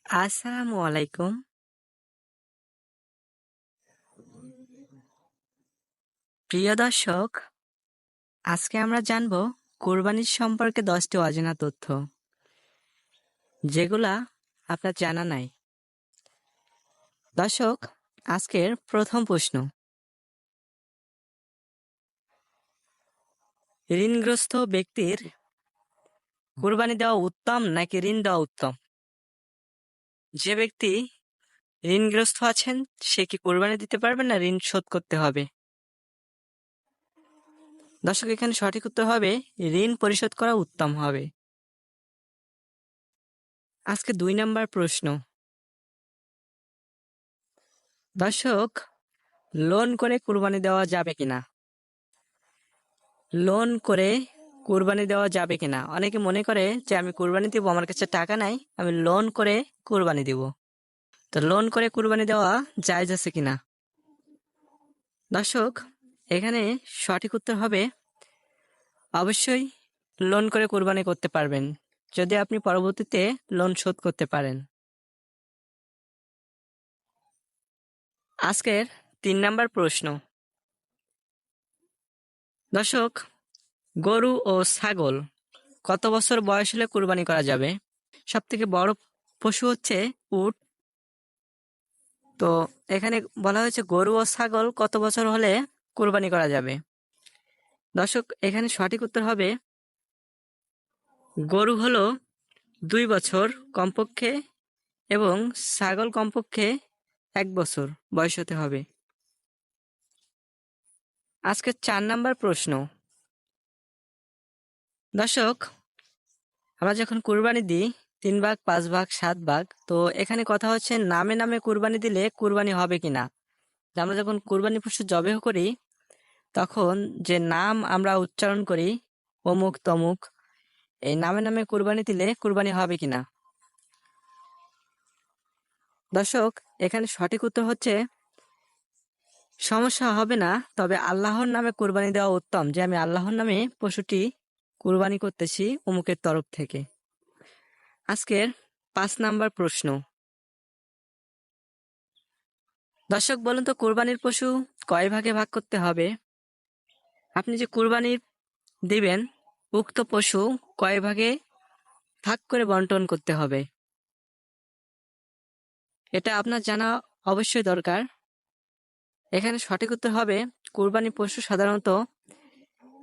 আসসালামু আলাইকুম। প্রিয় দর্শক, আজকে আমরা জানব কোরবানির সম্পর্কে 10টি অজানা তথ্য, যেগুলা আপনার জানা নাই। দর্শক, আজকের প্রথম প্রশ্ন: ঋণগ্রস্ত ব্যক্তির কোরবানি দেওয়া উত্তম নাকি ঋণ দেওয়া উত্তম? যে ব্যক্তি ঋণগ্রস্ত আছেন, সে কি কোরবানি দিতে পারবে না ঋণ শোধ করতে হবে? দর্শক, এখানে সঠিক উত্তর হবে ঋণ পরিশোধ করা উত্তম হবে। আজকে 2 নম্বর প্রশ্ন: দর্শক, লোন করে কুরবানি দেওয়া যাবে কিনা? লোন করে কুরবানি দেওয়া যাবে কিনা? অনেকে মনে করে যে আমি কুরবানি দিব, আমার কাছে টাকা নাই, আমি লোন করে কুরবানি দিব। তো লোন করে কুরবানি দেওয়া জায়েজ আছে কিনা? দর্শক, এখানে সঠিক উত্তর হবে অবশ্যই লোন করে কুরবানি করতে পারবেন, যদি আপনি পরবর্তীতে লোন শোধ করতে পারেন। আজকের 3 নম্বর প্রশ্ন: দর্শক, গরু ও ছাগল কত বছর বয়স হলে কুরবানি করা যাবে? সব থেকে বড় পশু হচ্ছে উট। তো এখানে বলা হয়েছে গরু ও ছাগল কত বছর হলে কুরবানি করা যাবে। দর্শক, এখানে সঠিক উত্তর হবে গরু হলো 2 বছর কমপক্ষে এবং ছাগল কমপক্ষে 1 বছর বয়স হতে হবে। আজকে 4 নম্বর প্রশ্ন: দর্শক, আমরা যখন কুরবানি দিই 3 ভাগ, 5 ভাগ, 7 ভাগ, তো এখানে কথা হচ্ছে নামে নামে কুরবানি দিলে কুরবানি হবে কিনা। আমরা যখন কুরবানি পশু জবেহ করি, তখন যে নাম আমরা উচ্চারণ করি অমুক তমুক, এই নামে নামে কুরবানি দিলে কুরবানি হবে কিনা। দর্শক, এখানে সঠিক উত্তর হচ্ছে সমস্যা হবে না, তবে আল্লাহর নামে কুরবানি দেওয়া উত্তম, যে আমি আল্লাহর নামে পশুটি কুরবানি করতেছি অমুকের তরফ থেকে। আজকের 5 নাম্বার প্রশ্ন: দর্শক, বলুন তো কুরবানির পশু কয় ভাগে ভাগ করতে হবে? আপনি যে কুরবানি দিবেন, উক্ত পশু কয় ভাগে ভাগ করে বন্টন করতে হবে? এটা আপনার জানা অবশ্যই দরকার। এখানে সঠিক উত্তর হবে কুরবানি পশু সাধারণত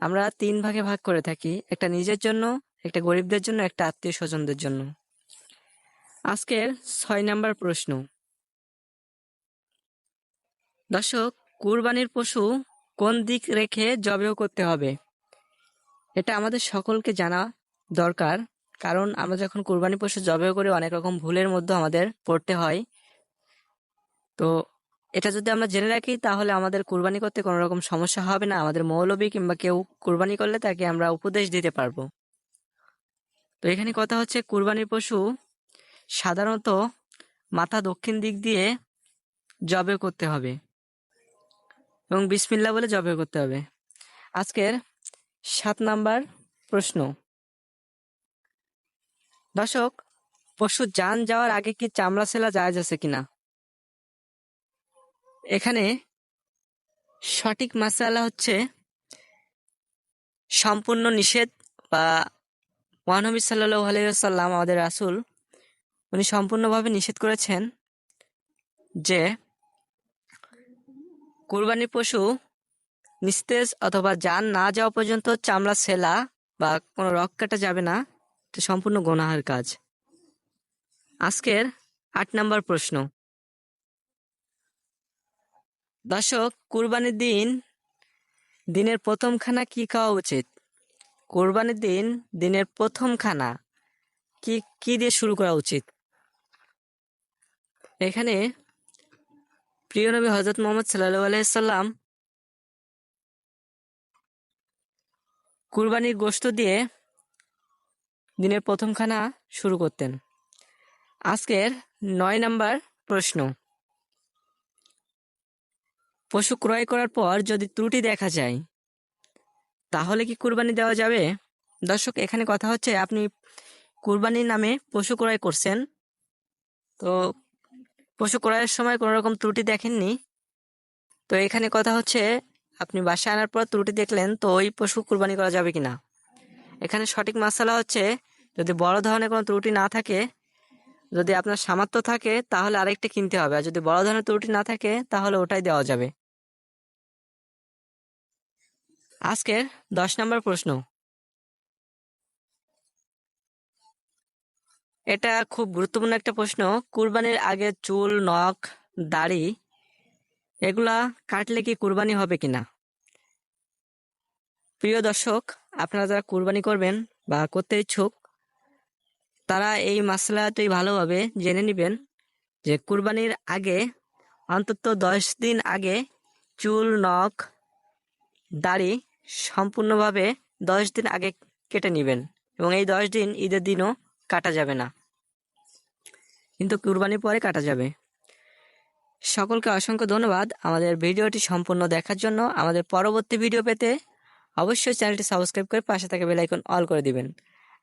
আমরা 3 ভাগে ভাগ করে থাকি, একটা নিজের জন্য, একটা গরিবদের জন্য, একটা আত্মীয় স্বজনদের জন্য। আজকের 6 নাম্বার প্রশ্ন: দর্শক, কুরবানির পশু কোন দিক রেখে জবেহ করতে হবে? এটা আমাদের সকলকে জানা দরকার, কারণ আমরা যখন কুরবানি পশু জবেহ করি অনেক রকম ভুলের মধ্যে আমাদের পড়তে হয়। তো এটা যদি আমরা জেনে রাখি, তাহলে আমাদের কুরবানি করতে কোনো রকম সমস্যা হবে না। আমাদের মৌলবী কিংবা কেউ কুরবানি করলে তাকে আমরা উপদেশ দিতে পারবো। তো এখানে কথা হচ্ছে কুরবানির পশু সাধারণত মাথা দক্ষিণ দিক দিয়ে জবেহ করতে হবে এবং বিসমিল্লাহ বলে জবেহ করতে হবে। আজকের 7 নাম্বার প্রশ্ন: দর্শক, পশু জান যাওয়ার আগে কি চামড়া ছেলা জায়েজ আছে কিনা? এখানে সঠিক মাসালা হচ্ছে সম্পূর্ণ নিষেধ, বা মহানবী সাল্লাল্লাহু আলাইহি ওয়াসাল্লাম আমাদের রাসূল, উনি সম্পূর্ণভাবে নিষেধ করেছেন যে কুরবানির পশু নিস্তেজ অথবা জান না যাওয়া পর্যন্ত চামড়া ছেলা বা কোনো রক কাটা যাবে না, এটা সম্পূর্ণ গুনাহের কাজ। আজকের 8 নাম্বার প্রশ্ন: দর্শক, কুরবানির দিনের প্রথম খানা কি খাওয়া উচিত? কুরবানির দিনের প্রথম খানা কি কি দিয়ে শুরু করা উচিত? এখানে প্রিয় নবী হযরত মুহাম্মদ সাল্লাল্লাহু আলাইহি সাল্লাম কুরবানির গোশত দিয়ে দিনের প্রথম খানা শুরু করতেন। আজকের 9 নাম্বার প্রশ্ন: পশু ক্রয় করার পর যদি ত্রুটি দেখা যায়, তাহলে কি কুরবানি দেওয়া যাবে? দর্শক, এখানে কথা হচ্ছে আপনি কুরবানির নামে পশু ক্রয় করছেন, তো তো পশু ক্রয়ের সময় কোনো রকম ত্রুটি দেখেননি, তো এখানে কথা হচ্ছে আপনি বাসায় আনার পর ত্রুটি দেখলেন, তো ওই পশু কুরবানি করা যাবে কিনা। এখানে সঠিক মাসালা হচ্ছে যদি বড় ধরনের কোনো ত্রুটি না থাকে, যদি আপনার সামর্থ্য থাকে তাহলে আরেকটা কিনতে হবে, আর যদি বড় ধরনের ত্রুটি না থাকে তাহলে ওটাই দেওয়া যাবে। আজকের 10 নম্বর প্রশ্ন, এটা খুব গুরুত্বপূর্ণ একটা প্রশ্ন। কুরবানির আগে চুল, নখ, দাড়ি এগুলা কাটলে কি কুরবানি হবে কিনা। প্রিয় দর্শক, আপনারা যারা কুরবানি করবেন বা করতে ইচ্ছুক তারা এই মাসলাটি ভালোভাবে জেনে নেবেন যে কুরবানির আগে অন্তত 10 দিন আগে চুল, নখ, দাড়ি সম্পূর্ণভাবে 10 দিন আগে কেটে নেবেন, এবং এই 10 দিন ঈদের দিনও কাটা যাবে না, কিন্তু কুরবানির পরে কাটা যাবে। সকলকে অসংখ্য ধন্যবাদ আমাদের ভিডিওটি সম্পূর্ণ দেখার জন্য। আমাদের পরবর্তী ভিডিও পেতে অবশ্যই চ্যানেলটি সাবস্ক্রাইব করে পাশে থাকা বেল আইকন অল করে দিবেন।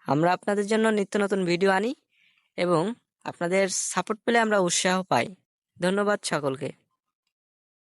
আমরা আপনাদের জন্য নিত্য নতুন ভিডিও আনি এবং আপনাদের সাপোর্ট পেলে আমরা উৎসাহ পাই। ধন্যবাদ সকলকে।